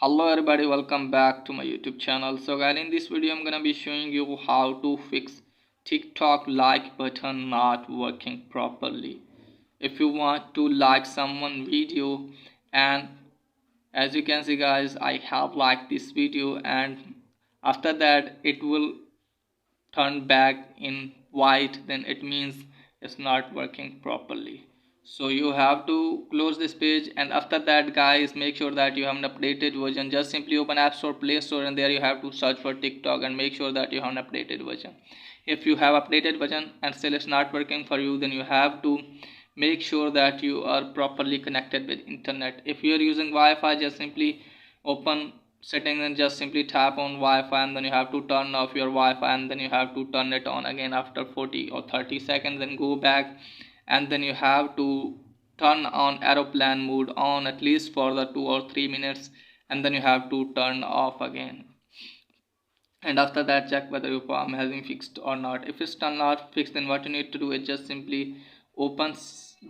Hello everybody, welcome back to my YouTube channel. So guys, in this video I'm gonna be showing you how to fix TikTok like button not working properly. If you want to like someone video, and as you can see guys, I have liked this video, and after that it will turn back in white, then it means it's not working properly. So you have to close this page, and after that guys, make sure that you have an updated version. Just simply open App Store, Play Store, and there you have to search for TikTok and make sure that you have an updated version. If you have updated version and still it's not working for you, then you have to make sure that you are properly connected with internet. If you are using Wi-Fi, just simply open settings and just simply tap on Wi-Fi, and then you have to turn off your Wi-Fi, and then you have to turn it on again after 40 or 30 seconds, then go back, and then you have to turn on aeroplane mode on at least for the 2 or 3 minutes, and then you have to turn off again. And after that, check whether your palm has been fixed or not. If it's not fixed, then what you need to do is just simply open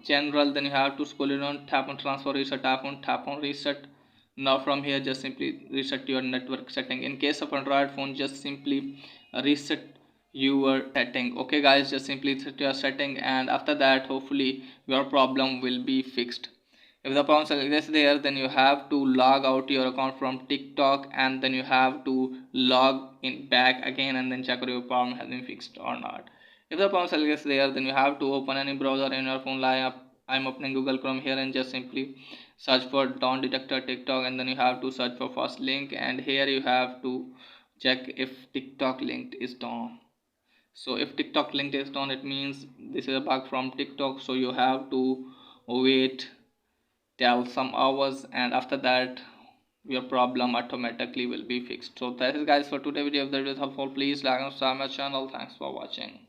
general, then you have to scroll it on, tap on transfer reset, tap on reset. Now from here, just simply reset your network setting. In case of Android phone, just simply reset your setting. Okay guys, just simply set your setting, and after that hopefully your problem will be fixed. If the problem is there, then you have to log out your account from TikTok, and then you have to log in back again, and then check if your problem has been fixed or not. If the problem is there, then you have to open any browser in your phone. Like I'm opening Google Chrome here, and just simply search for Dawn Detector TikTok, and then you have to search for first link, and here you have to check if TikTok linked is down. So if TikTok linked is down, it means this is a bug from TikTok, so you have to wait till some hours, and after that your problem automatically will be fixed. So that is guys for today video. If that is helpful, please like and subscribe my channel. Thanks for watching.